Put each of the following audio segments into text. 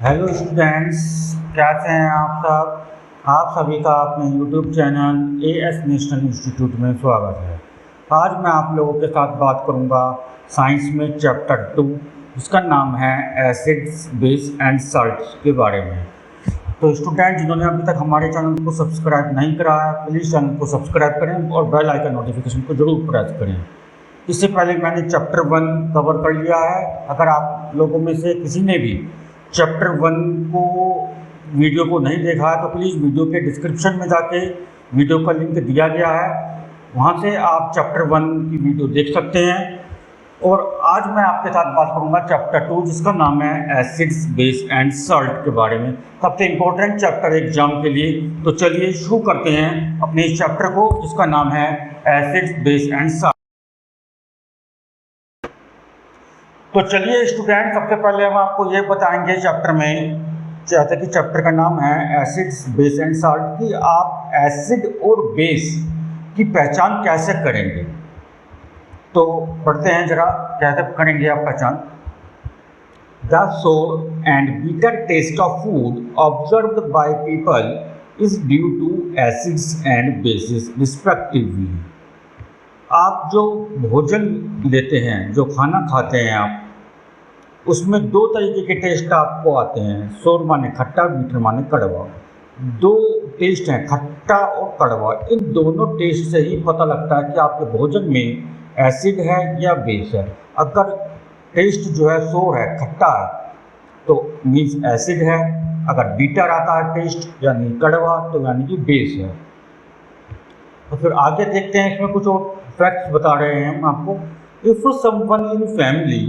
Hello students, कैसे हैं आप सब। आप सभी का अपने YouTube channel as national institute में स्वागत है। आज मैं आप लोगों के साथ बात करूंगा साइंस में चैप्टर 2 जिसका नाम है एसिड्स बेस एंड साल्ट्स के बारे में। तो स्टूडेंट जिन्होंने अभी तक हमारे चैनल को सब्सक्राइब नहीं करा है, प्लीज़ चैनल को सब्सक्राइब करें और बेल आइकन नोटिफिकेशन को जरूर प्रेस करें। इससे पहले मैंने चैप्टर 1 कवर कर लिया है। अगर आप लोगों में से किसी ने भी चैप्टर 1 को वीडियो को नहीं देखा है तो प्लीज़ वीडियो के डिस्क्रिप्शन में जाके वीडियो का लिंक दिया गया है, वहाँ से आप चैप्टर 1 की वीडियो देख सकते हैं। और आज मैं आपके साथ बात करूँगा चैप्टर 2 जिसका नाम है एसिड्स बेस एंड सॉल्ट के बारे में, सबसे इम्पोर्टेंट चैप्टर एग्जाम के लिए। तो चलिए शुरू करते हैं अपने इस चैप्टर को जिसका नाम है एसिड्स बेस एंड सॉल्ट। तो चलिए स्टूडेंट, सबसे पहले हम आपको ये बताएंगे चैप्टर में, जैसे कि चैप्टर का नाम है एसिड्स बेस एंड साल्ट, कि आप एसिड और बेस की पहचान कैसे करेंगे। तो पढ़ते हैं जरा, कैसे करेंगे आप पहचान। The sour and bitter taste of food observed by people is due to acids and bases respectively. आप जो भोजन लेते हैं, जो खाना खाते हैं आप, उसमें दो तरीके के टेस्ट आपको आते हैं। सोर माने खट्टा, बीटर माने कड़वा। दो टेस्ट हैं, खट्टा और कड़वा। इन दोनों टेस्ट से ही पता लगता है कि आपके भोजन में एसिड है या बेस है। अगर टेस्ट जो है सोर है, खट्टा है, तो मीन्स एसिड है। अगर बीटर आता है टेस्ट यानी कड़वा, तो यानी कि बेस है। तो फिर आगे देखते हैं, इसमें कुछ और फैक्ट्स बता रहे हैं हम आपको। If someone in family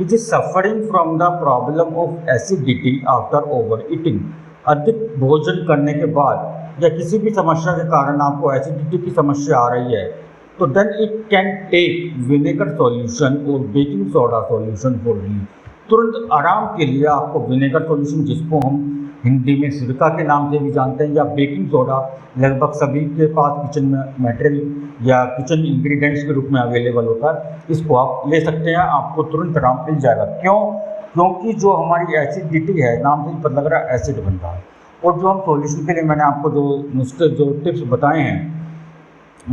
it is suffering from the problem of acidity after over eating, अधिक भोजन करने के बाद या किसी भी समस्या के कारण आपको एसिडिटी की समस्या आ रही है, तो then it can take vinegar solution और baking soda solution for relief. तुरंत आराम के लिए आपको विनेगर सॉल्यूशन, जिसको हम हिंदी में सिरका के नाम से भी जानते हैं, या बेकिंग सोडा, लगभग सभी के पास किचन में मटेरियल या किचन इंग्रेडिएंट्स के रूप में अवेलेबल होता है। इसको आप ले सकते हैं, आपको तुरंत आराम मिल जाएगा। क्यों? क्योंकि जो हमारी एसिडिटी है, नाम से ही पता लग रहा है एसिड बन रहा है। और जो हम सॉल्यूशन के लिए मैंने आपको जो नुस्खे, जो टिप्स बताए हैं,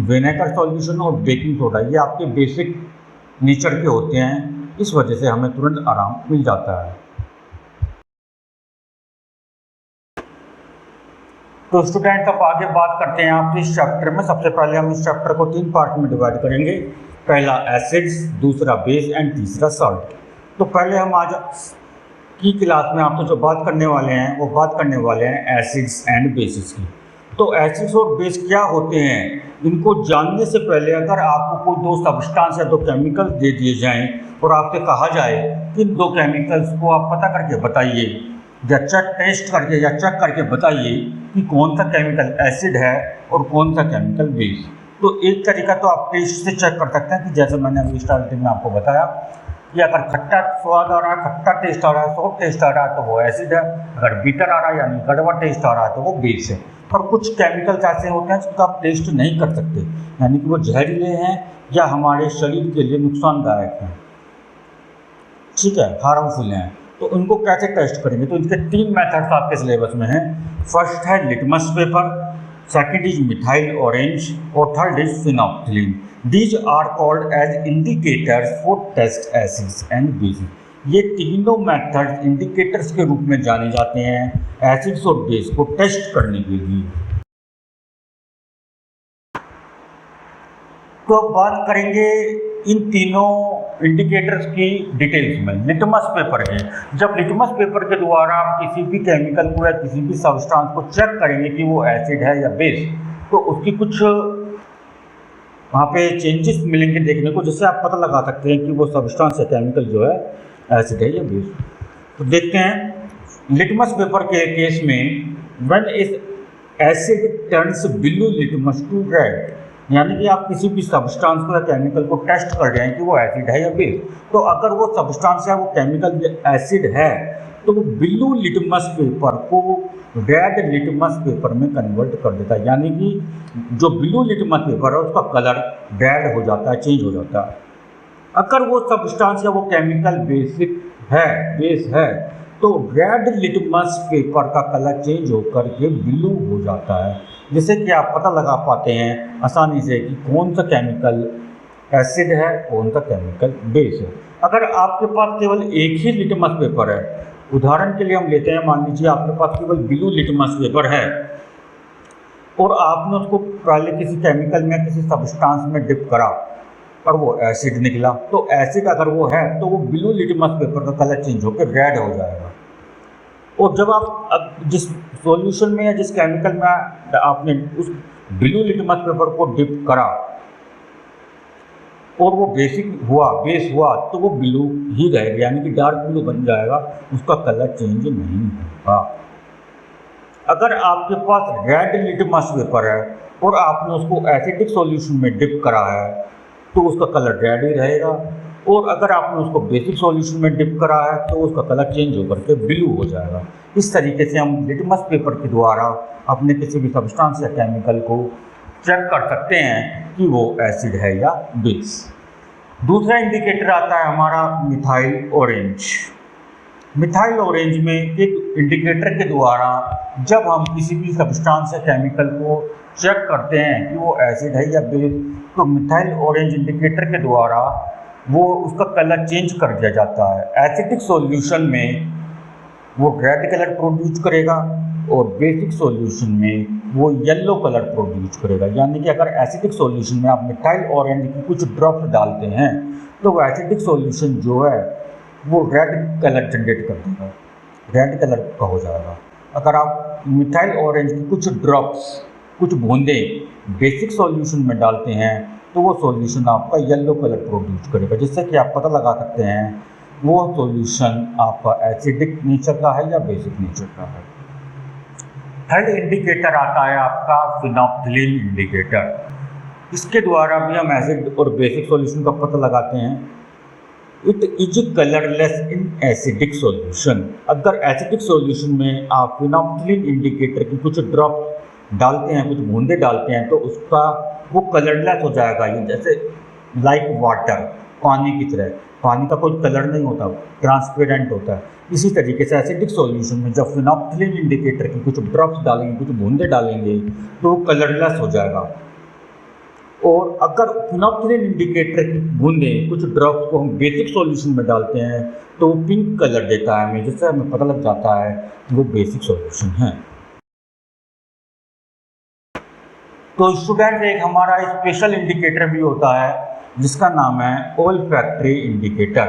विनेगर सॉल्यूशन और बेकिंग सोडा, ये आपके बेसिक नेचर के होते हैं। इस वजह से हमें तुरंत आराम मिल जाता है। तो स्टूडेंट, अब आगे बात करते हैं आप इस चैप्टर में। सबसे पहले हम इस चैप्टर को 3 पार्ट में डिवाइड करेंगे। पहला एसिड्स, दूसरा बेस एंड तीसरा सॉल्ट। तो पहले हम आज की क्लास में आपसे जो बात करने वाले हैं वो बात करने वाले हैं एसिड्स एंड बेसिस की। तो एसिड्स और बेस क्या होते हैं, इनको जानने से पहले अगर आपको कोई दो सब्सटेंस या दो केमिकल्स दे दिए जाएं और आपसे कहा जाए कि इन दो केमिकल्स को आप पता करके बताइए, या टेस्ट करके या चेक करके बताइए कि कौन सा केमिकल एसिड है और कौन सा केमिकल बेस। तो एक तरीका तो आप टेस्ट से चेक कर सकते हैं, कि जैसे मैंने अभी स्टार्टिंग में आपको बताया कि अगर खट्टा स्वाद आ रहा है, खट्टा टेस्ट आ रहा है, सोर टेस्ट आ रहा है, तो वो एसिड है। अगर बीटर आ रहा है यानी कड़वा टेस्ट आ रहा है, तो वो बेस है। पर कुछ केमिकल्स ऐसे होते हैं जिसको आप टेस्ट नहीं कर सकते, यानी कि वो जहरीले हैं या हमारे शरीर के लिए नुकसानदायक हैं, ठीक है, हार्मफुल हैं। तो उनको कैसे टेस्ट करेंगे? तो इनके 3 मेथड्स आपके सिलेबस में हैं। फर्स्ट है litmus paper, second is methyl orange और third is phenolphthalein. These are called as indicators for test acids and bases. ये तीनों मेथड्स इंडिकेटर्स के रूप में जाने जाते हैं एसिड्स और बेस को टेस्ट करने के लिए। तो अब बात करेंगे इन तीनों इंडिकेटर्स की डिटेल्स में। लिटमस पेपर के, जब लिटमस पेपर के द्वारा आप किसी भी केमिकल को या किसी भी सब्सटेंस को चेक करेंगे कि वो एसिड है या बेस, तो उसकी कुछ वहाँ पे चेंजेस मिलेंगे देखने को, जिससे आप पता लगा सकते हैं कि वो सब्सटेंस या केमिकल जो है एसिड है या बेस। तो देखते हैं लिटमस पेपर के केस में, when is acid turns blue litmus to red, यानी कि आप किसी भी सब्सटेंस को या केमिकल को टेस्ट कर रहे हैं कि वो एसिड है या बेस। तो अगर वो सब्सटेंस या वो केमिकल एसिड है, तो वो ब्लू लिटमस पेपर को रेड लिटमस पेपर में कन्वर्ट कर देता है, यानी कि जो ब्लू लिटमस पेपर है उसका कलर रेड हो जाता है, चेंज हो जाता है। अगर वो सब्सटेंस या वो केमिकल बेस है, तो रेड लिटमस पेपर का कलर चेंज होकर के ब्लू हो जाता है, जिससे कि आप पता लगा पाते हैं आसानी से कि कौन सा केमिकल एसिड है, कौन सा केमिकल बेस है। अगर आपके पास केवल एक ही लिटमस पेपर है, उदाहरण के लिए हम लेते हैं, मान लीजिए आपके पास केवल ब्लू लिटमस पेपर है और आपने उसको पहले किसी केमिकल में, किसी सब्सटेंस में डिप करा और वो एसिड निकला, तो एसिड अगर वो है तो वो ब्लू लिटमस पेपर का कलर चेंज होकर रेड हो जाएगा। और जब आप जिस सॉल्यूशन में या जिस केमिकल में आपने उस ब्लू लिटमस पेपर को डिप करा और वो बेस हुआ तो वो ब्लू ही रहेगा, यानी कि डार्क ब्लू बन जाएगा, उसका कलर चेंज नहीं होगा। अगर आपके पास रेड लिटमस पेपर है और आपने उसको एसिडिक सॉल्यूशन में डिप करा है तो उसका कलर रेड ही रहेगा, और अगर आपने उसको बेसिक सॉल्यूशन में डिप करा है तो उसका कलर चेंज होकर के ब्लू हो जाएगा। इस तरीके से हम लिटमस पेपर के द्वारा अपने किसी भी सब्सटेंस या केमिकल को चेक कर सकते हैं कि वो एसिड है या बेस। दूसरा इंडिकेटर आता है हमारा मिथाइल ऑरेंज। मिथाइल ऑरेंज में एक इंडिकेटर के द्वारा जब हम किसी भी सब्सटेंस या केमिकल को चेक करते हैं कि वो एसिड है या बेस, तो मिथाइल ऑरेंज इंडिकेटर के द्वारा वो उसका कलर चेंज कर दिया जाता है। एसिडिक सॉल्यूशन में वो रेड कलर प्रोड्यूस करेगा और बेसिक सॉल्यूशन में वो येलो कलर प्रोड्यूस करेगा। यानी कि अगर एसिडिक सॉल्यूशन में आप मिथाइल ऑरेंज की कुछ ड्रॉप्स डालते हैं तो वो एसिडिक सॉल्यूशन जो है वो रेड कलर जनरेट कर देगा, रेड कलर का हो जाएगा। अगर आप मिथाइल ऑरेंज की कुछ ड्रॉप्स, कुछ बूंदे बेसिक सॉल्यूशन में डालते हैं तो वो सॉल्यूशन आपका येलो कलर प्रोड्यूस करेगा, जिससे कि आप पता लगा सकते हैं वो सॉल्यूशन आपका एसिडिक नेचर का है या बेसिक नेचर का है। थर्ड इंडिकेटर आता है आपका फिनोप्थिलीन इंडिकेटर। इसके द्वारा भी हम एसिड और बेसिक सॉल्यूशन का पता लगाते हैं। It is colourless in acidic solution. अगर एसिडिक सॉल्यूशन में आप फिनोप्थिलीन इंडिकेटर की कुछ ड्रॉप डालते हैं, कुछ बूंदे डालते हैं, तो उसका वो कलरलेस हो जाएगा, ये जैसे लाइक वाटर, पानी की तरह। पानी का कोई कलर नहीं होता, ट्रांसपेरेंट होता है। इसी तरीके से एसिडिक सॉल्यूशन में जब फिनोप्थिलीन इंडिकेटर की कुछ ड्रॉप्स डालेंगे, कुछ बूंदे डालेंगे, तो वो कलरलेस हो जाएगा। और अगर फिनोप्थिलीन इंडिकेटर की बूंदे, कुछ ड्रॉप्स को हम बेसिक सॉल्यूशन में डालते हैं तो वो पिंक कलर देता है हमें, जिससे हमें पता लग जाता है कि वो बेसिक सॉल्यूशन है। तो स्टूडेंट, एक हमारा स्पेशल इंडिकेटर भी होता है जिसका नाम है ओल्फैक्टरी इंडिकेटर।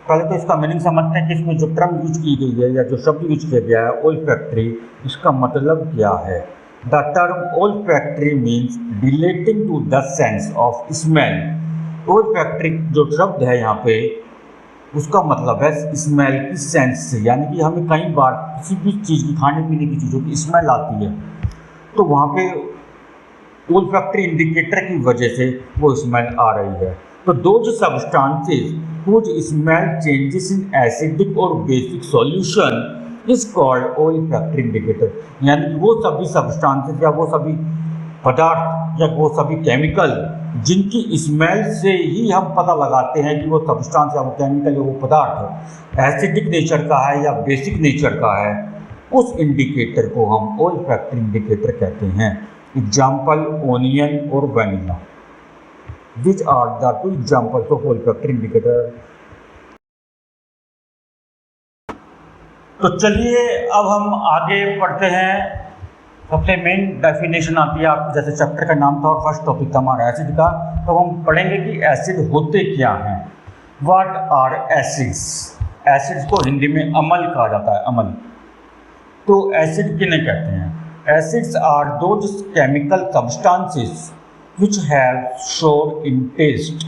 पहले तो इसका मीनिंग समझते हैं कि इसमें जो टर्म यूज की गई है या जो शब्द यूज किया गया है ओल्फैक्टरी, इसका मतलब क्या है। The term olfactory means relating to the sense of smell. Olfactory जो शब्द है यहाँ पे, उसका मतलब है स्मेल की सेंस से, यानी कि हमें कई बार किसी भी चीज़ की, खाने पीने की चीज़ों की स्मेल आती है तो वहाँ पे ओल्फैक्टरी इंडिकेटर की वजह से वो स्मेल आ रही है। तो those substances which smell changes in acidic और basic solution is called olfactory indicator. यानी कि वो सभी सब्सटेंसेस या वो सभी पदार्थ या वो सभी केमिकल जिनकी स्मेल से ही हम पता लगाते हैं कि वो सब्सटेंस या वो केमिकल या वो पदार्थ एसिडिक नेचर का है या बेसिक नेचर का है, उस इंडिकेटर को हम ओल्फैक्टरी इंडिकेटर कहते हैं। एग्जाम्पल ओनियन और vanilla, which are the two examples of olfactory indicator. तो चलिए अब हम आगे पढ़ते हैं। सबसे मेन डेफिनेशन आती है आपको, जैसे चैप्टर का नाम था और फर्स्ट टॉपिक था हमारा एसिड का, तो हम पढ़ेंगे कि एसिड होते क्या हैं। What are acids. एसिड्स को हिंदी में अम्ल कहा जाता है, अम्ल। तो एसिड किन्हें कहते हैं। Acids are those chemical substances which have sour in taste.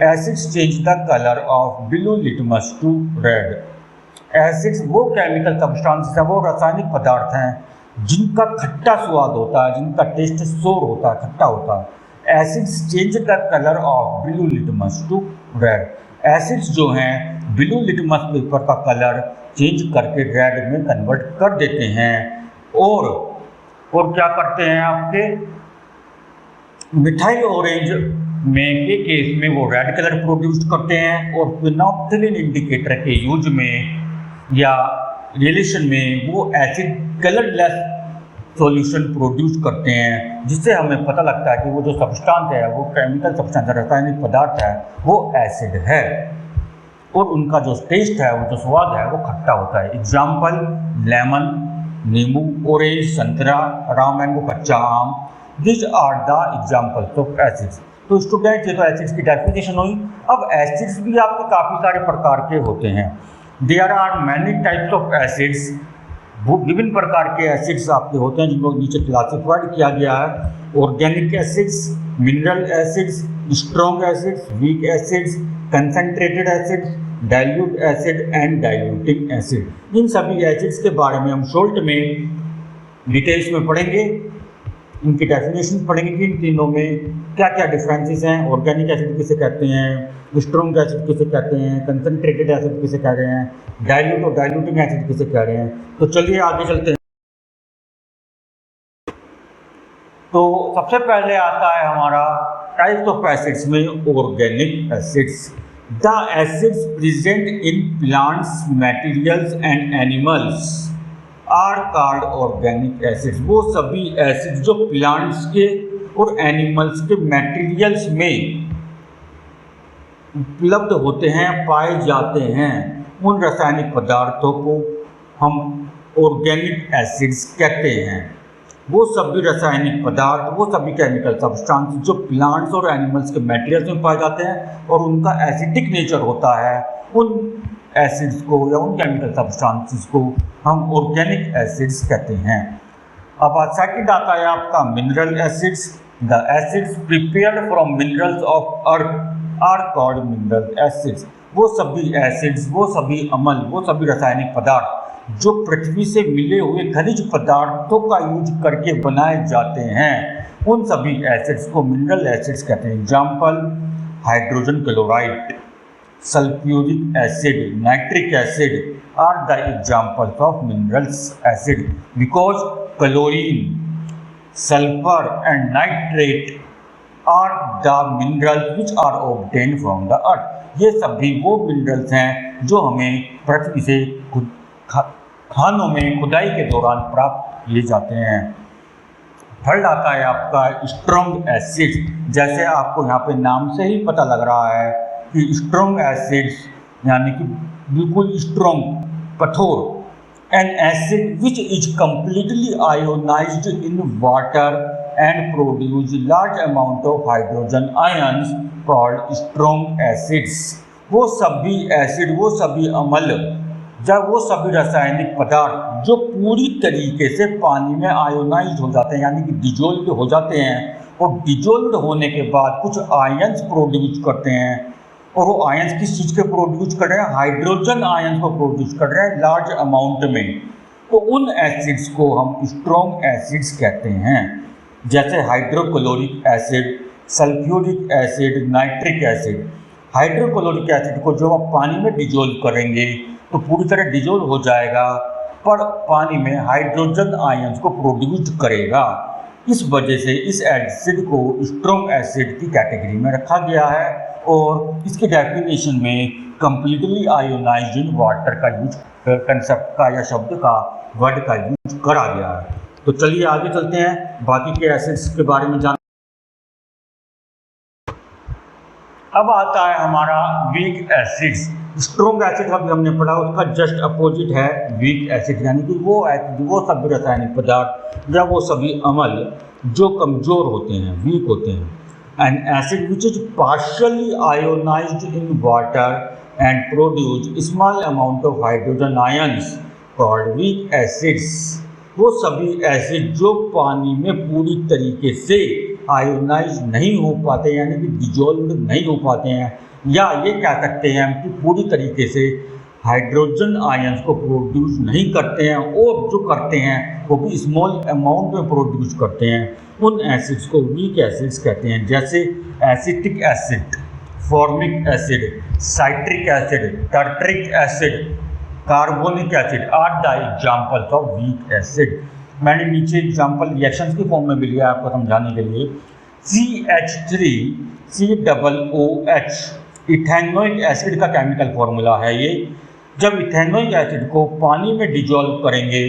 Acids change the color of blue litmus to red. Acids वो chemical substances हैं, वो रासायनिक पदार्थ हैं जिनका खट्टा स्वाद होता है, जिनका टेस्ट सोर होता है, खट्टा होता है। Acids change the color of blue litmus to red. Acids जो हैं ब्लू लिटमस पेपर का कलर चेंज करके रेड में कन्वर्ट कर देते हैं। और क्या करते हैं आपके मिथाइल ऑरेंज में के केस में वो रेड कलर प्रोड्यूस करते हैं, और फिनोप्थिलीन इंडिकेटर के यूज में या रिलेशन में वो एसिड कलरलेस सॉल्यूशन प्रोड्यूस करते हैं, जिससे हमें पता लगता है कि वो जो सब्सटेंस है, वो केमिकल सब्सटेंस है, रासायनिक पदार्थ है, वो एसिड है और उनका जो टेस्ट है, वो जो स्वाद है, वो खट्टा होता है। एग्जाम्पल लेमन, नींबू, ऑरेंज, संतरा, राव मैंगो, कच्चा आम। This are the examples of acids. तो स्टूडेंट, ये तो एसिड्स की डेफिनेशन हुई। अब एसिड्स भी आपके काफ़ी सारे प्रकार के होते हैं। There are many types of acids. वो विभिन्न प्रकार के एसिड्स आपके होते हैं जिनको नीचे क्लासिफाइड किया गया है। Organic acids, mineral acids, strong acids, weak acids, concentrated acids, dilute acid and diluting acid. इन सभी एसिड्स के बारे में हम शॉर्ट में डिटेल्स में पढ़ेंगे। इनकी डेफिनेशन पढ़ेंगे कि इन तीनों में क्या क्या डिफरेंसेस हैं। ऑर्गेनिक एसिड किसे कहते हैं, स्ट्रॉन्ग एसिड किसे कहते हैं, कंसंट्रेटेड एसिड किसे कह रहे हैं, डाइल्यूट और डाइल्यूटिंग एसिड किसे कह रहे हैं। तो चलिए आगे चलते हैं। तो सबसे पहले आता है हमारा टाइप्स ऑफ एसिड्स में organic acids. The acids present in plants, materials and animals are called organic acids. वो सभी एसिड्स जो प्लांट्स के और एनिमल्स के मटेरियल्स में उपलब्ध होते हैं, पाए जाते हैं, उन रासायनिक पदार्थों को हम ऑर्गेनिक एसिड्स कहते हैं। वो सभी रासायनिक पदार्थ, वो सभी केमिकल सब्सटेंस जो प्लांट्स और एनिमल्स के मटेरियल्स में पाए जाते हैं और उनका एसिडिक नेचर होता है, उन एसिड्स को या उन केमिकल सब्सटेंसेस को हम ऑर्गेनिक एसिड्स कहते हैं। अब सेकंड आता है आपका mineral acids. The acids prepared from minerals of earth are called mineral acids. वो सभी एसिड्स, वो सभी अम्ल, वो सभी रासायनिक पदार्थ जो पृथ्वी से मिले हुए खनिज पदार्थों का यूज करके बनाए जाते हैं, उन सभी एसिड्स को मिनरल एसिड्स कहते हैं। Example hydrogen chloride, sulphuric acid, nitric acid are the examples of minerals acid because chlorine, sulphur and nitrate are the minerals which are obtained from the earth. ये सभी वो मिनरल्स हैं जो हमें पृथ्वी से खानों में खुदाई के दौरान प्राप्त किए जाते हैं। थर्ड आता है आपका स्ट्रॉन्ग एसिड। जैसे आपको यहाँ पे नाम से ही पता लग रहा है कि स्ट्रॉन्ग एसिड्स यानी कि बिल्कुल स्ट्रॉन्ग, कठोर। N acid which is completely ionised in water and produce large amount of hydrogen ions called strong acids. वो सभी एसिड, वो सभी अम्ल, जब वो सभी रासायनिक पदार्थ जो पूरी तरीके से पानी में आयोनाइज्ड हो जाते हैं यानी कि डिजोल्व हो जाते हैं, और डिजोल्व होने के बाद कुछ आयन्स प्रोड्यूस करते हैं, और वो आयन्स किस चीज़ के प्रोड्यूस कर रहे हैं, हाइड्रोजन आयन्स को प्रोड्यूस कर रहे हैं लार्ज अमाउंट में। तो उन एसिड्स को हम स्ट्रॉन्ग एसिड्स कहते हैं। जैसे hydrochloric acid, sulphuric acid, nitric acid. Hydrochloric acid को जो आप पानी में डिजोल्व करेंगे तो पूरी तरह डिजोल्व हो जाएगा, पर पानी में हाइड्रोजन आयन्स को प्रोड्यूस करेगा। इस वजह से इस एसिड को स्ट्रॉन्ग एसिड की कैटेगरी में रखा गया है और इसके डेफिनेशन में कंप्लीटली आयोनाइज्ड इन वाटर का यूज, कंसेप्ट का या शब्द का, वर्ड का यूज करा गया है। तो चलिए आगे चलते हैं, बाकी के एसिड्स के बारे में जान। अब आता है हमारा वीक एसिड्स। स्ट्रॉन्ग एसिड अभी हमने पढ़ा, उसका जस्ट अपोजिट है वीक एसिड, यानी कि वो एसिड, वो सभी रासायनिक पदार्थ या वो सभी अम्ल जो कमज़ोर होते हैं, वीक होते हैं। N acid which is partially ionised in water and produce small amount of hydrogen ions called weak acids. वो सभी एसिड जो पानी में पूरी तरीके से आयोनाइज नहीं हो पाते यानी कि डिजोल्व नहीं हो पाते हैं, या ये कह सकते हैं कि पूरी तरीके से हाइड्रोजन आयन्स को प्रोड्यूस नहीं करते हैं, और जो करते हैं वो भी स्मॉल अमाउंट में प्रोड्यूस करते हैं, उन एसिड्स को वीक एसिड्स कहते हैं। जैसे acetic acid, formic acid, citric acid, tartaric acid, carbonic acid are the examples of weak acid. मैंने नीचे एग्जाम्पल रिएक्शंस की फॉर्म में भी लिया आपको समझाने के लिए। CH3COOH इथेनोइक एसिड का केमिकल फॉर्मूला है ये। जब इथेनोइक एसिड को पानी में डिजोल्व करेंगे,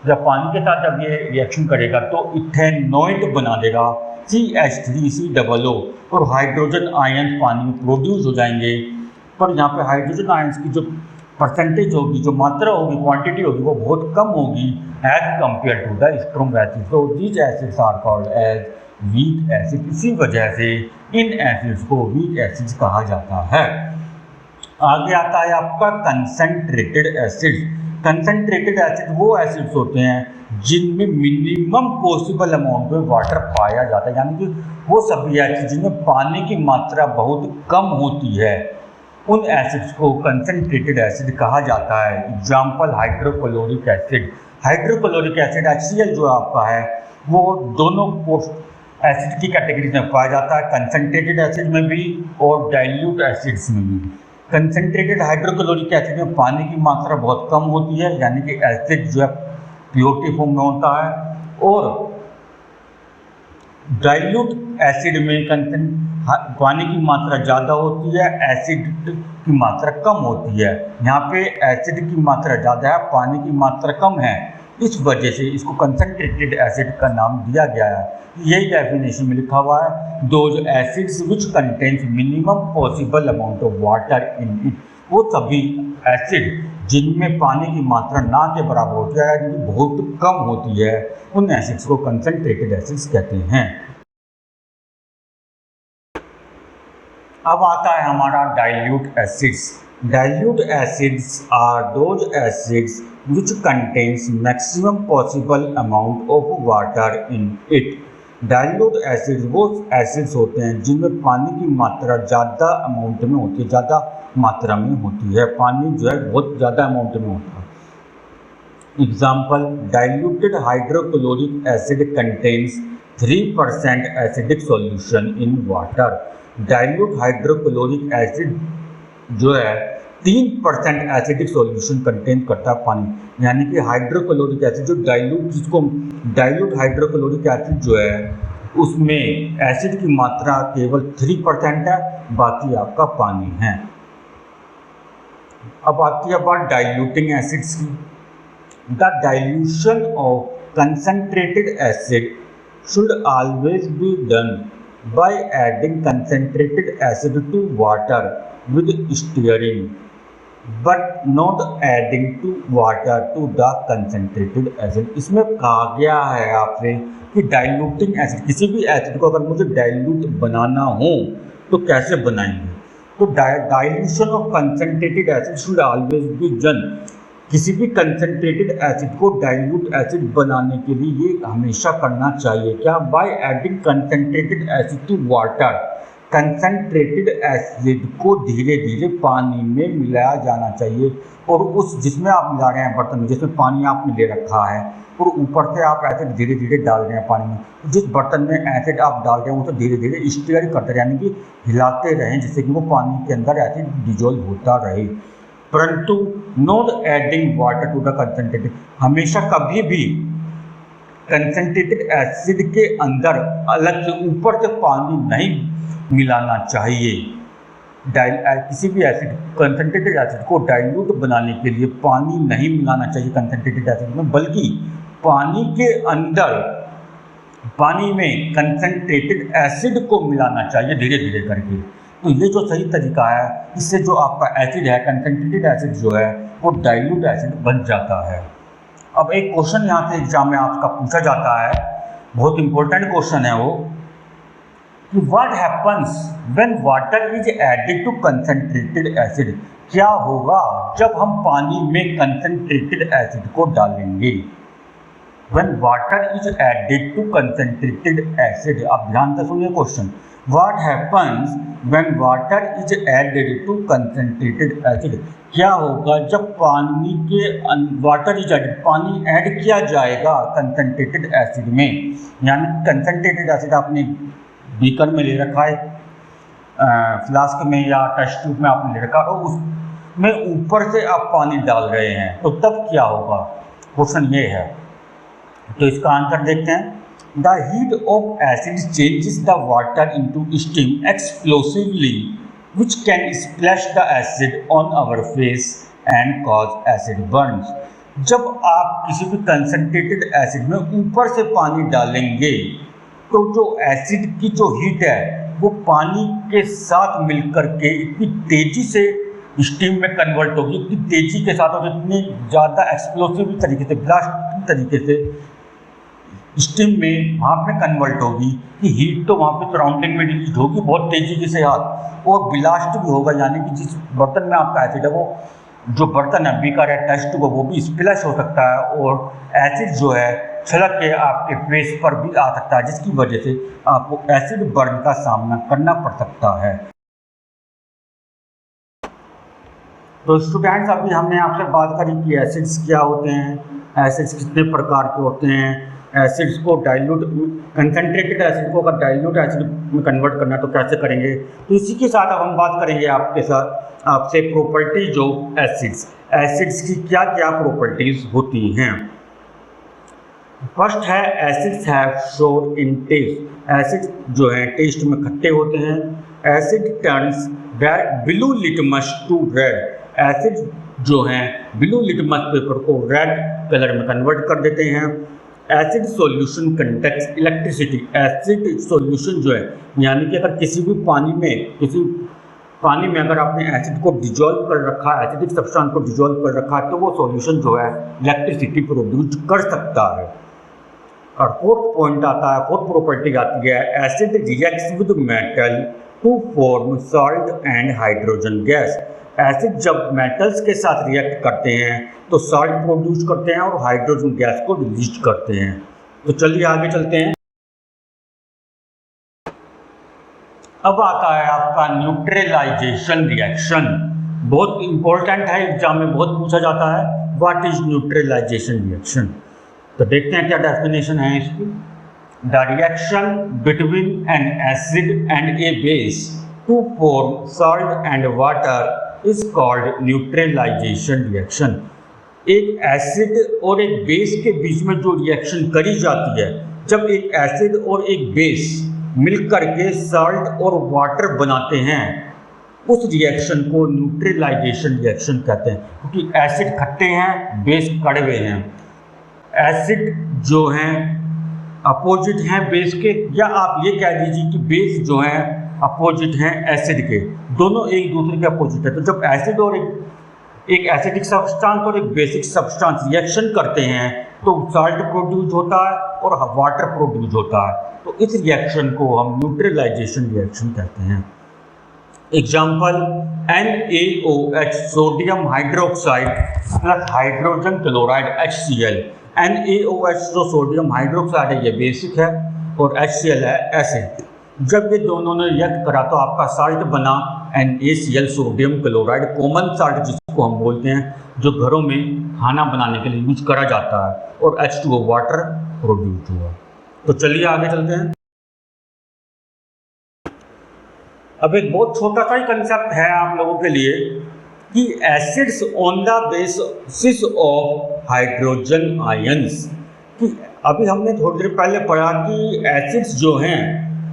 जब पानी के साथ जब ये रिएक्शन करेगा तो इथेनोइड बना देगा CH3COO और हाइड्रोजन आयन पानी में प्रोड्यूस हो जाएंगे। पर यहाँ पे हाइड्रोजन आयंस की जो परसेंटेज होगी, जो मात्रा होगी, क्वांटिटी होगी, वो बहुत कम होगी as compare to the strong acid. तो these acids are called as weak acid. इसी वजह से इन एसिड्स को वीक एसिड्स कहा जाता है। आगे आता है आपका कंसंट्रेटेड एसिड। कंसंट्रेटेड एसिड वो एसिड्स होते हैं जिनमें मिनिमम पॉसिबल अमाउंट में वाटर पाया जाता है, यानी कि वो सभी एसिड जिनमें पानी की मात्रा बहुत कम होती है, उन एसिड्स को कंसंट्रेटेड एसिड कहा जाता है। Example hydrochloric acid. Hydrochloric acid HCl जो आपका है वो दोनों एसिड की कैटेगरीज में पाया जाता है, कंसंट्रेटेड एसिड में भी और डाइल्यूट एसिड्स में भी। कंसंट्रेटेड हाइड्रोक्लोरिक एसिड में पानी की मात्रा बहुत कम होती है, यानी कि एसिड जो है प्योरिटी फॉर्म में होता है, और डाइल्यूट एसिड में पानी की मात्रा ज़्यादा होती है, एसिड की मात्रा कम होती है। यहाँ पे एसिड की मात्रा ज़्यादा है, पानी की मात्रा कम है, इस वजह से इसको कंसंट्रेटेड एसिड का नाम दिया गया है। यही डेफिनेशन में लिखा हुआ है, those acids which contains minimum possible amount of water in it. वो सभी एसिड जिनमें पानी की मात्रा ना के बराबर होती है, यानी बहुत कम होती है, उन एसिड्स को कंसंट्रेटेड एसिड्स कहते हैं। अब आता है हमारा dilute acids. Dilute acids are those acids which contains maximum possible amount of water in it। Dilute acids वो एसिड्स होते हैं जिनमें पानी की मात्रा ज़्यादा अमाउंट में होती है, ज़्यादा मात्रा में होती है, पानी जो है बहुत ज़्यादा अमाउंट में होता है। Example diluted hydrochloric acid contains 3% acidic solution in water. Dilute hydrochloric acid जो है 3% एसिडिक सॉल्यूशन कंटेन करता है पानी, यानी कि हाइड्रोक्लोरिक एसिड जो जिसको डाइल्यूट हाइड्रोक्लोरिक एसिड जो है उसमें एसिड की मात्रा केवल 3% है, बाकी आपका पानी है। अब आती है बात डाइल्यूटिंग एसिड्स की। The dilution of concentrated acid should always be done by adding concentrated acid to water with stirring but not adding to water to the concentrated acid. इसमें कहा गया है आपसे कि डाइल्यूटिंग एसिड, किसी भी एसिड को अगर मुझे डाइल्यूट बनाना हो तो कैसे बनाएंगे। तो dilution of concentrated acid should always be done. किसी भी कंसंट्रेटेड एसिड को डाइल्यूट एसिड बनाने के लिए ये हमेशा करना चाहिए क्या, by adding concentrated acid to water. Concentrated acid को धीरे धीरे पानी में मिलाया जाना चाहिए, और उस जिसमें आप मिला रहे हैं बर्तन में, जिसमें पानी आपने ले रखा है और ऊपर से आप एसिड धीरे धीरे डाल रहे हैं पानी में, जिस बर्तन में एसिड आप डाल रहे हैं उसे धीरे धीरे स्टीयर करते रहें, यानी कि हिलाते रहें जिससे कि वो पानी के अंदर एसिड डिजोल्व होता रहे, परंतु not adding water to the concentrated. हमेशा कभी भी कंसंट्रेटेड एसिड के अंदर अलग से ऊपर से पानी नहीं मिलाना चाहिए। किसी भी एसिड कंसंट्रेटेड एसिड को डाइल्यूट बनाने के लिए पानी नहीं मिलाना चाहिए कंसंट्रेटेड एसिड में, बल्कि पानी के अंदर पानी में कंसंट्रेटेड एसिड को मिलाना चाहिए धीरे धीरे करके। तो ये जो सही तरीका है, इससे जो आपका एसिड है कंसंट्रेटेड एसिड जो है वो डाइल्यूट एसिड बन जाता है। अब एक क्वेश्चन यहाँ से एग्जाम में आपका पूछा जाता है, बहुत इंपॉर्टेंट क्वेश्चन है वो, कि what happens when water is added to concentrated acid. क्या होगा जब हम पानी में कंसंट्रेटेड एसिड को डालेंगे। When water is added to concentrated acid, आप ध्यान से सुनिए question. What happens when water is added to concentrated acid. क्या होगा जब पानी के वाटर इज एडेड, पानी ऐड किया जाएगा कंसंट्रेटेड एसिड में, यानी कंसंट्रेटेड एसिड आपने बीकर में ले रखा है, फ्लास्क में या टेस्ट ट्यूब में आपने ले रखा है, और उसमें ऊपर से आप पानी डाल रहे हैं, तो तब क्या होगा। क्वेश्चन ये है, तो इसका आंसर देखते हैं। The heat of acid changes the water into steam explosively which can splash the acid on our face and cause acid Burns. जब आप किसी भी कंसंट्रेटेड एसिड में ऊपर से पानी डालेंगे तो जो एसिड की जो हीट है वो पानी के साथ मिलकर के इतनी तेजी से स्टीम में कन्वर्ट होगी, इतनी तेजी के साथ और इतनी ज़्यादा एक्सप्लोसिव तरीके से, ब्लास्ट तरीके से स्टीम में वहाँ पे कन्वर्ट होगी कि हीट तो वहाँ पे सराउंडिंग में रिलीज होगी बहुत तेजी के साथ, और ब्लास्ट भी होगा, यानी कि जिस बर्तन में आपका एसिड है वो जो बर्तन है बीकर है टेस्ट को वो भी स्प्लैश हो सकता है और एसिड जो है छलक के आपके फेस पर भी आ सकता है, जिसकी वजह से आपको एसिड बर्न का सामना करना पड़ सकता है। तो स्टूडेंट्स, अभी हमने आपसे बात करी कि एसिड्स क्या होते हैं, एसिड्स कितने प्रकार के होते हैं, एसिड्स को डाइल्यूट, कंसनट्रेटेड एसिड को अगर डाइल्यूट एसिड में कन्वर्ट करना तो कैसे करेंगे। तो इसी के साथ अब हम बात करेंगे आपसे प्रॉपर्टीज ऑफ एसिड्स, एसिड्स की क्या क्या प्रॉपर्टीज होती हैं। फर्स्ट है एसिड्स हैव सोर इन टेस्ट, एसिड जो है टेस्ट में खट्टे होते हैं। Acid turns blue litmus to red, acid जो हैं ब्लू लिटमस पेपर को रेड कलर में कन्वर्ट कर देते हैं। Acid solution conducts electricity, acid solution जो है यानी कि अगर किसी पानी में अगर आपने एसिड को डिजोल्व कर रखा है, एसिडिक सब्सटेंस को डिजोल्व कर रखा है तो वो सॉल्यूशन जो है इलेक्ट्रिसिटी प्रोड्यूस कर सकता है। और फोर्थ पॉइंट आता है, फोर्थ प्रॉपर्टी आती है acid reacts with metal to form salt and hydrogen gas, acid जब मेटल्स के साथ रिएक्ट करते हैं तो सॉल्ट प्रोड्यूस करते हैं और हाइड्रोजन गैस को रिलीज करते हैं। तो चलिए आगे चलते हैं। अब आता है आपका न्यूट्रलाइजेशन रिएक्शन, बहुत इंपॉर्टेंट है, एग्जाम में बहुत पूछा जाता है, व्हाट इज न्यूट्रलाइजेशन रिएक्शन। तो देखते हैं क्या डेफिनेशन है इसकी। The reaction between an acid and a base to form salt and water is called neutralisation reaction. एक एसिड और एक बेस के बीच में जो रिएक्शन करी जाती है, जब एक एसिड और एक बेस मिलकर के सॉल्ट और वाटर बनाते हैं, उस रिएक्शन को न्यूट्रलाइजेशन रिएक्शन कहते हैं, क्योंकि एसिड खट्टे हैं, बेस कड़वे हैं। एसिड जो हैं अपोजिट हैं बेस के, या आप ये कह दीजिए कि बेस जो हैं अपोजिट हैं एसिड के, दोनों एक दूसरे के अपोजिट है। तो जब एसिड और एक एसिडिक सब्सटेंस और एक बेसिक सब्सटेंस रिएक्शन करते हैं तो सॉल्ट प्रोड्यूस होता है और वाटर प्रोड्यूस होता है, तो इस रिएक्शन को हम न्यूट्रलाइजेशन रिएक्शन कहते हैं। Example NaOH sodium hydroxide plus hydrogen chloride HCl। NaOH जो सोडियम हाइड्रोक्साइड है ये बेसिक है और HCl है एसिड। जब ये दोनों ने रिएक्ट करा तो आपका साल्ट बना NaCl sodium chloride, common salt जिसको हम बोलते हैं, जो घरों में खाना बनाने के लिए यूज करा जाता है, और H2O वाटर प्रोड्यूस हुआ। तो चलिए आगे चलते हैं। अब एक बहुत छोटा सा ही कंसेप्ट है आप लोगों के लिए कि acids on the basis of hydrogen ions, कि अभी हमने थोड़ी देर पहले पढ़ा कि एसिड्स जो हैं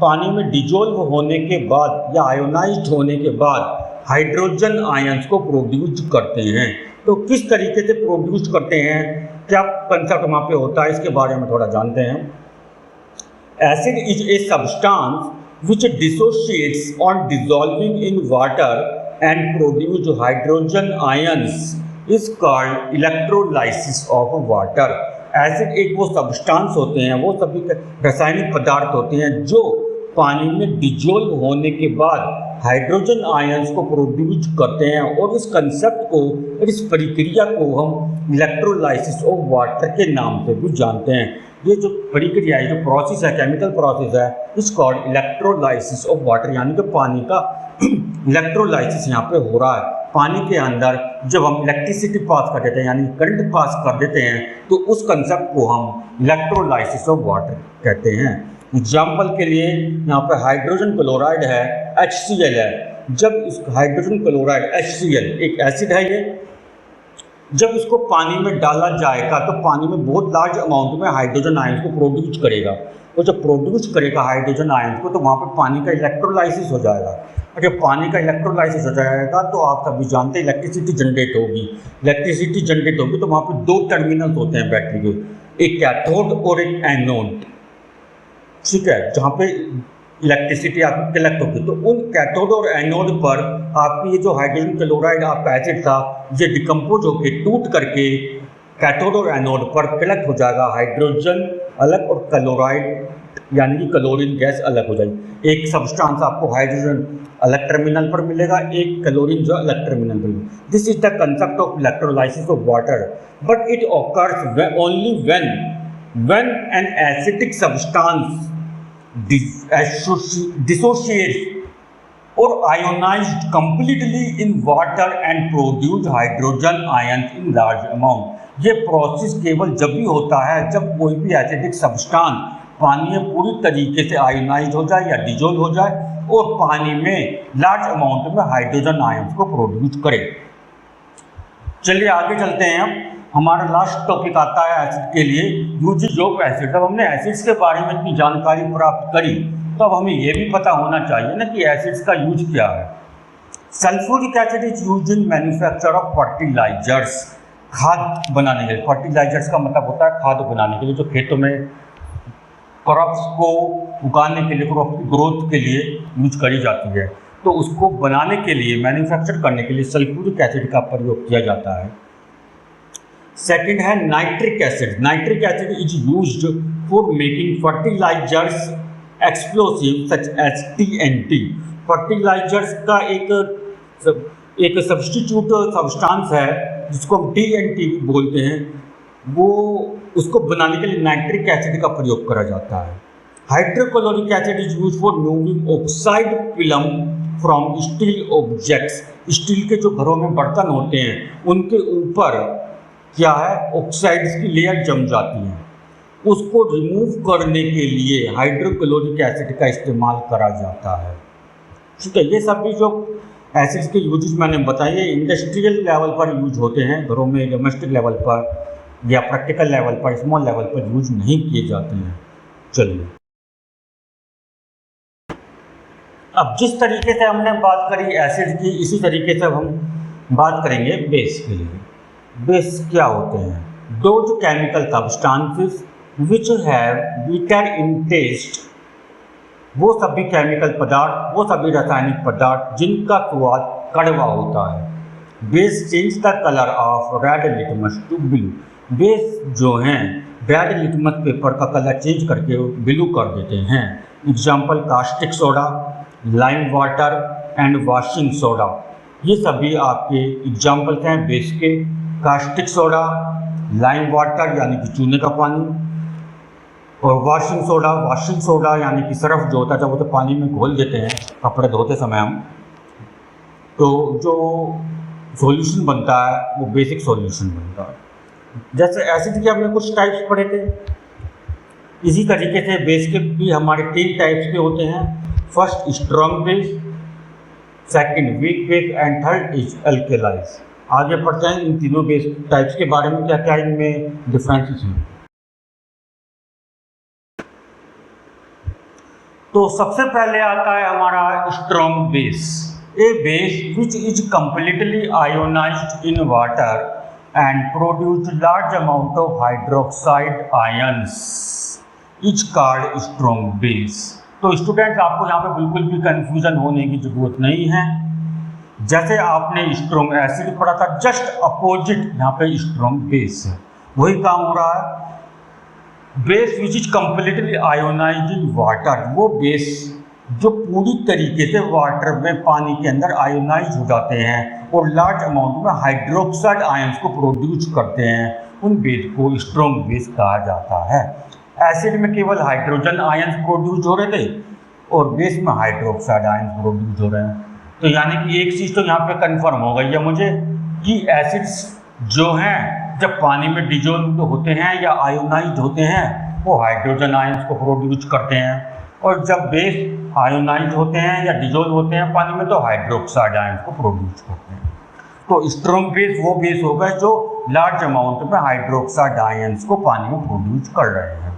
पानी में डिजोल्व होने के बाद या आयोनाइज्ड होने के बाद हाइड्रोजन आयंस को प्रोड्यूस करते हैं। तो किस तरीके से प्रोड्यूस करते हैं, क्या कंसेप्ट वहाँ पे होता है, इसके बारे में थोड़ा जानते हैं। Acid is a substance which dissociates on dissolving in water and produce hydrogen ions is called electrolysis of water। Acid एक वो सब्सटेंस होते हैं, वो सभी रासायनिक पदार्थ होते हैं जो पानी में डिजोल्व होने के बाद हाइड्रोजन आयंस को प्रोड्यूस करते हैं, और इस कंसेप्ट को, इस प्रक्रिया को हम इलेक्ट्रोलाइसिस ऑफ वाटर के नाम से भी जानते हैं। ये जो प्रक्रिया है, जो प्रोसेस है, केमिकल प्रोसेस है, इस कॉल्ड इलेक्ट्रोलाइसिस ऑफ वाटर, यानी कि पानी का इलेक्ट्रोलाइसिस यहाँ पे हो रहा है। पानी के अंदर जब हम इलेक्ट्रिसिटी पास कर देते हैं यानी करंट पास कर देते हैं तो उस कंसेप्ट को हम इलेक्ट्रोलाइसिस ऑफ वाटर कहते हैं। एग्जाम्पल के लिए यहाँ पर हाइड्रोजन क्लोराइड है, HCl है। जब इस हाइड्रोजन क्लोराइड HCl एक एसिड है, ये जब इसको पानी में डाला जाएगा तो पानी में बहुत लार्ज अमाउंट में हाइड्रोजन आयंस को प्रोड्यूस करेगा, और जब प्रोड्यूस करेगा हाइड्रोजन आयंस को तो वहाँ पर पानी का इलेक्ट्रोलाइसिस हो जाएगा। और जब पानी का इलेक्ट्रोलाइसिस हो जाएगा तो आप सभी जानते हैं इलेक्ट्रिसिटी जनरेट होगी। इलेक्ट्रिसिटी जनरेट होगी तो वहाँ पे दो टर्मिनल्स होते हैं बैटरी के, एक कैथोड और एक एनोड, ठीक है, जहाँ पे इलेक्ट्रिसिटी आपकी कलेक्ट होगी। तो उन कैथोड और एनोड पर आपकी ये जो हाइड्रोजन क्लोराइड आपका एसिड था ये डिकम्पोज होकर टूट करके कैथोड और एनोड पर कलेक्ट हो जाएगा हाइड्रोजन अलग और क्लोराइड यानी कि क्लोरीन गैस अलग हो जाएगी। एक सब्सटेंस आपको हाइड्रोजन अलग टर्मिनल पर मिलेगा, एक क्लोरीन जो अलग टर्मिनल पर मिलेगा। This is the concept of electrolysis of water, but it occurs only when an acidic substance dissociates or ionized completely in water and produce hydrogen ions in large amount। ये process केवल जब भी होता है जब कोई भी एसिडिक सब्सटेंस पानी में पूरी तरीके से आयोनाइज हो जाए या डिजोल्व हो जाए और पानी में लार्ज अमाउंट में हाइड्रोजन आयंस को प्रोड्यूस करे। चलिए आगे चलते हैं। हम हमारा लास्ट टॉपिक आता है एसिड के लिए, यूजेज ऑफ एसिड। अब हमने एसिड्स के बारे में इतनी जानकारी प्राप्त करी तो अब हमें यह भी पता होना चाहिए ना कि एसिड्स का यूज क्या है। Sulphuric acid is used in manufacture of fertilisers, खाद बनाने के लिए। फर्टिलाइजर्स का मतलब होता है खाद बनाने के लिए, जो खेतों में क्रॉप्स को उगाने के लिए, क्रॉप की ग्रोथ के लिए यूज करी जाती है। तो उसको बनाने के लिए, मैन्युफैक्चर करने के लिए सल्फ्यूरिक एसिड का प्रयोग किया जाता है। सेकेंड है nitric acid. Nitric acid is used for making fertilisers explosive such as TNT। Fertilisers का एक सब्स्टिट्यूट सब्सटेंस है जिसको हम TNT बोलते हैं, वो उसको बनाने के लिए नाइट्रिक एसिड का प्रयोग करा जाता है। Hydrochloric acid is use for removing oxide film from steel objects. Steel के जो घरों में बर्तन होते हैं उनके ऊपर क्या है, ऑक्साइड्स की लेयर जम जाती है, उसको रिमूव करने के लिए हाइड्रोक्लोरिक एसिड का इस्तेमाल करा जाता है। ठीक है, ये सब भी जो एसिड्स के यूजेस मैंने बताए ये इंडस्ट्रियल लेवल पर यूज होते हैं, घरों में डोमेस्टिक लेवल पर या प्रैक्टिकल लेवल पर, स्मॉल लेवल पर यूज नहीं किए जाते हैं। चलिए, अब जिस तरीके से हमने बात करी एसिड की, इसी तरीके से अब हम बात करेंगे बेस के लिए। बेस क्या होते हैं? Those chemical substances which have bitter in taste, वो सभी केमिकल पदार्थ, वो सभी रासायनिक पदार्थ जिनका स्वाद कड़वा होता है। Base change the colour of red litmus to blue. Base जो हैं रेड लिटमस पेपर का कलर चेंज करके ब्लू कर देते हैं। Example caustic soda, lime water and washing soda, ये सभी आपके एग्जाम्पल्स हैं बेस के। कास्टिक सोडा, लाइम वाटर यानी कि चूने का पानी, और वॉशिंग सोडा यानी कि सर्फ जो होता है, जब वो तो पानी में घोल देते हैं कपड़े धोते समय हम, तो जो सॉल्यूशन बनता है वो बेसिक सॉल्यूशन बनता है। जैसे एसिड के हमने कुछ टाइप्स पढ़े थे, इसी तरीके से बेस के भी हमारे 3 टाइप्स के होते हैं। First strong base, second weak base and third is alkalis. आगे पढ़ते हैं इन तीनों बेस टाइप्स के बारे में, क्या क्या इनमें डिफरेंसेस हैं। तो सबसे पहले आता है हमारा strong base. A base which is completely ionised in water and produce large amount of hydroxide ions is called strong base. तो स्टूडेंट्स, आपको यहाँ पे बिल्कुल भी कंफ्यूजन होने की जरूरत नहीं है। जैसे आपने स्ट्रॉन्ग एसिड पढ़ा था, जस्ट अपोजिट यहाँ पे स्ट्रॉन्ग बेस है, वही काम हो रहा है। Base which is completely ionised in water, वो बेस जो पूरी तरीके से वाटर में, पानी के अंदर आयोनाइज हो जाते हैं और लार्ज अमाउंट में हाइड्रोक्साइड आयंस को प्रोड्यूस करते हैं, उन बेस को स्ट्रॉन्ग बेस कहा जाता है। एसिड में केवल हाइड्रोजन आयंस प्रोड्यूस हो रहे थे और बेस में हाइड्रोक्साइड आयंस प्रोड्यूस हो रहे हैं। तो यानी कि एक चीज़ तो यहाँ पे कंफर्म हो गई है मुझे कि एसिड्स जो हैं जब पानी में डिजोल्व होते हैं या आयोनाइज होते हैं वो हाइड्रोजन आयंस को प्रोड्यूस करते हैं, और जब बेस आयोनाइज होते हैं या डिजोल्व होते हैं पानी में तो हाइड्रोक्साइड आयंस को प्रोड्यूस करते हैं। तो स्ट्रॉन्ग बेस वो बेस हो गए जो लार्ज अमाउंट में हाइड्रोक्साइड आयंस को पानी में प्रोड्यूस कर रहे हैं।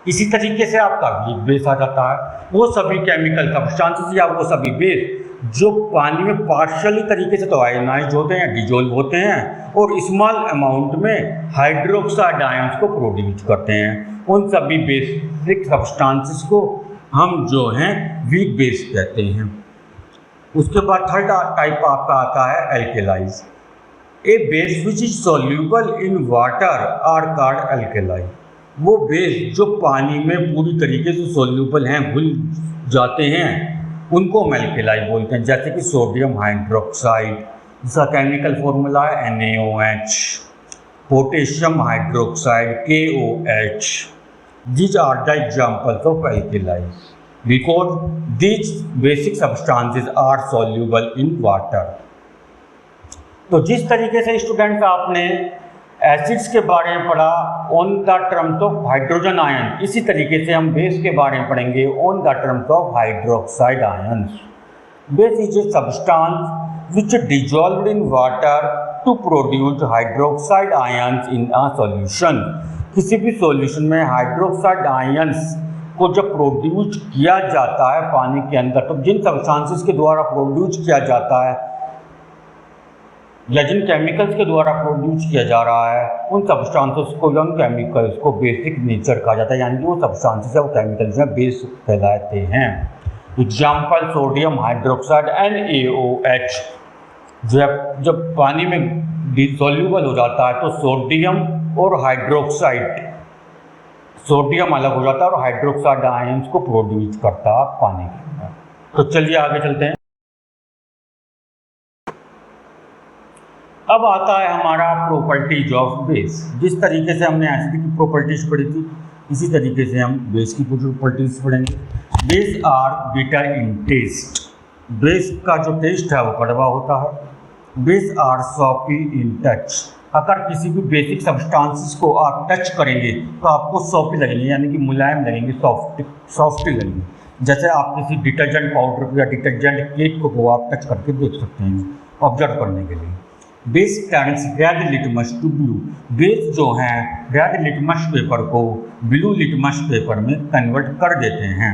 इसी तरीके से आपका वीक बेस आ जाता है। वो सभी केमिकल सब्सटेंसेस या वो सभी बेस जो पानी में पार्शियली तरीके से तो आयनाइज होते हैं, डिजोल्व होते हैं और स्मॉल अमाउंट में हाइड्रोक्साइड आयंस को प्रोड्यूस करते हैं, उन सभी बेसिक सब्सटेंसेस को हम जो हैं वीक बेस कहते हैं। उसके बाद थर्ड टाइप आपका आता है alkalis. A base which is soluble in water are called alkali. वो बेस जो पानी में पूरी तरीके से सॉल्यूबल हैं, घुल जाते हैं, उनको हम एल्केलाई बोलते हैं। जैसे कि सोडियम हाइड्रोक्साइड, जिसका केमिकल फॉर्मूला है NaOH, potassium hydroxide KOH। These are the examples of alkali because these basic substances are soluble in water। तो जिस तरीके से स्टूडेंट्स आपने एसिड्स के बारे में पढ़ा on the terms of hydrogen ion, इसी तरीके से हम बेस के बारे में पढ़ेंगे on the terms of hydroxide ions. Base is a substance which dissolved in water to produce hydroxide ions in a solution. किसी भी सॉल्यूशन में हाइड्रोक्साइड आयंस को जब प्रोड्यूस किया जाता है पानी के अंदर, तो जिन सब्सटेंसेस के द्वारा प्रोड्यूस किया जाता है या जिन केमिकल्स के द्वारा प्रोड्यूस किया जा रहा है, उन सब्सटेंसेस को या उन केमिकल्स को बेसिक नेचर कहा जाता है, यानी कि वो सब्सटेंसेस है वो केमिकल्स में बेस कहलाते हैं। एग्जाम्पल सोडियम हाइड्रोक्साइड NaOH जब पानी में डिसॉल्यूबल हो जाता है तो सोडियम और हाइड्रोक्साइड, सोडियम अलग हो जाता है और हाइड्रोक्साइड आयंस को प्रोड्यूस करता है पानी के अंदर। तो चलिए आगे चलते हैं। अब आता है हमारा प्रॉपर्टीज ऑफ बेस। जिस तरीके से हमने एसिड की प्रॉपर्टीज पढ़ी थी, इसी तरीके से हम बेस की प्रॉपर्टीज पढ़ेंगे। Base are bitter in taste. Base का जो टेस्ट है वो कड़वा होता है। Base are soapy in touch. अगर किसी भी बेसिक सब्सटेंसेस को आप टच करेंगे तो आपको सॉफ्टी लगेंगे, यानी कि मुलायम लगेंगे, सॉफ्टी लगेंगे। जैसे आप किसी डिटर्जेंट पाउडर को या डिटर्जेंट केक को आप टच करके देख सकते हैं ऑब्जर्व करने के लिए। Base turns red litmus to blue. Base जो है रेड लिटमस पेपर को ब्लू लिटमस पेपर में कन्वर्ट कर देते हैं।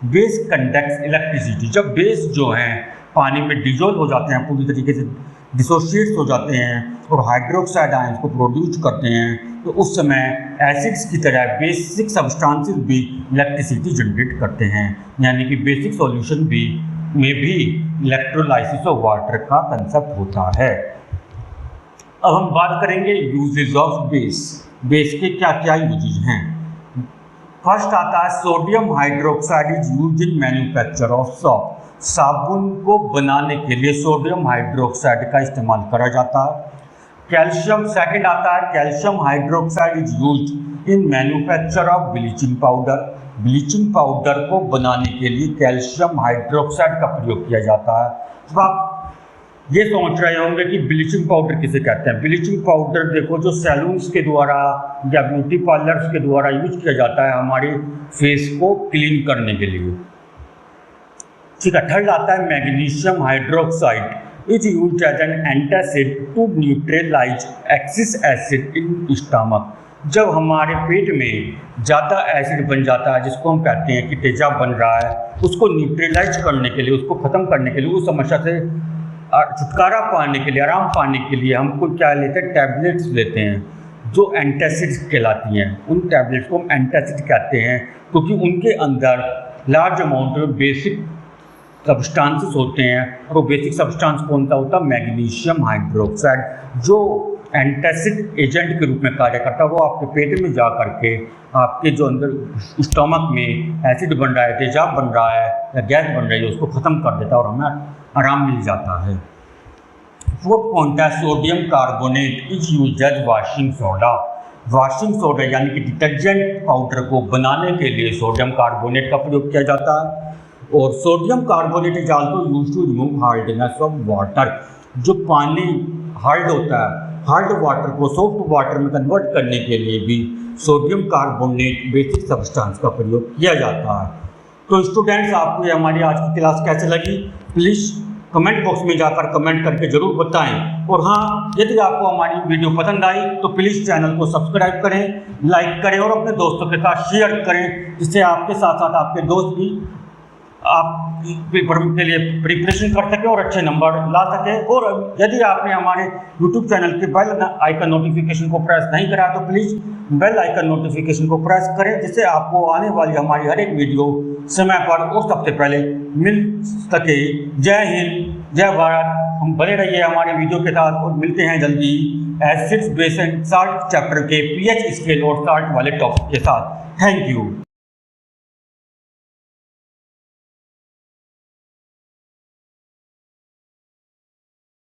Base conducts electricity. जब बेस जो है पानी में डिजोल्व हो जाते हैं, पूरी तरीके से डिसोशिएट हो जाते हैं और हाइड्रोक्साइड आयंस को प्रोड्यूस करते हैं, तो उस समय एसिड्स की तरह बेसिक सब्सटेंसेस भी इलेक्ट्रिसिटी जनरेट करते हैं, यानी कि बेसिक सॉल्यूशन में भी इलेक्ट्रोलाइसिस ऑफ वाटर का कंसेप्ट होता है। अब हम बात करेंगे यूजेज ऑफ बेस। बेस के क्या क्या यूजेज हैं। फर्स्ट आता है sodium hydroxide is used in manufacture of shop. साबुन को बनाने के लिए सोडियम हाइड्रोक्साइड का इस्तेमाल करा जाता है। कैल्शियम सेकंड आता है calcium hydroxide is used in manufacture of bleaching powder. Bleaching powder को बनाने के लिए कैल्शियम हाइड्रोक्साइड का प्रयोग किया जाता है। तो आप ये सोच रहे होंगे कि ब्लीचिंग पाउडर किसे कहते हैं। ब्लीचिंग पाउडर देखो जो सैलून्स के द्वारा या ब्यूटी पार्लर्स के द्वारा यूज किया जाता है हमारे फेस को क्लीन करने के लिए। ठीक है। थर्ड आता है magnesium hydroxide is used as an antacid to neutralise excess acid in stomach. जब हमारे पेट में ज़्यादा एसिड बन जाता है, जिसको हम कहते हैं कि तेजाब बन रहा है, उसको न्यूट्रलाइज करने के लिए, उसको ख़त्म करने के लिए, उस समस्या से छुटकारा पाने के लिए, आराम पाने के लिए हमको क्या लेते हैं, टैबलेट्स लेते हैं जो एंटासिड्स कहलाती हैं। उन टैबलेट्स को हम एंटासिड कहते हैं क्योंकि उनके अंदर लार्ज अमाउंट में बेसिक सब्सटेंसेस होते हैं, और वो बेसिक सब्सटेंस कौन सा होता है, मैग्नीशियम हाइड्रोक्साइड, जो एंटासिड एजेंट के रूप में कार्य करता है। वो आपके पेट में जा करके आपके जो अंदर स्टमक में एसिड बन रहा है, तेजाब बन रहा है या गैस बन रही है, उसको ख़त्म कर देता है और हमें आराम मिल जाता है। फोर्थ पॉइंट है sodium carbonate is used as washing soda. Washing soda यानी कि डिटर्जेंट पाउडर को बनाने के लिए सोडियम कार्बोनेट का प्रयोग किया जाता है। और sodium carbonate is also used to remove hardness of water. जो पानी हार्ड होता है, हार्ड वाटर को सॉफ्ट वाटर में कन्वर्ट करने के लिए भी सोडियम कार्बोनेट बेसिक सब्सटेंस का प्रयोग किया जाता है। तो स्टूडेंट्स, आपको ये हमारी आज की क्लास कैसे लगी, प्लीज़ कमेंट बॉक्स में जाकर कमेंट करके ज़रूर बताएं। और हाँ, यदि आपको हमारी वीडियो पसंद आई तो प्लीज़ चैनल को सब्सक्राइब करें, लाइक करें और अपने दोस्तों के साथ शेयर करें, जिससे आपके साथ साथ आपके दोस्त भी आप पेपर के लिए प्रिपरेशन कर सकें और अच्छे नंबर ला सकें। और यदि आपने हमारे YouTube चैनल के बेल आइकन नोटिफिकेशन को प्रेस नहीं करा तो प्लीज़ बेल आइकन नोटिफिकेशन को प्रेस करें, जिससे आपको आने वाली हमारी हर एक वीडियो समय पर और सबसे पहले मिल सके। जय हिंद, जय भारत। हम बने रहिए हमारे वीडियो के साथ और मिलते हैं जल्दी acids base and salt chapter के pH स्केल और साल्ट वाले टॉपिक के साथ। Thank you.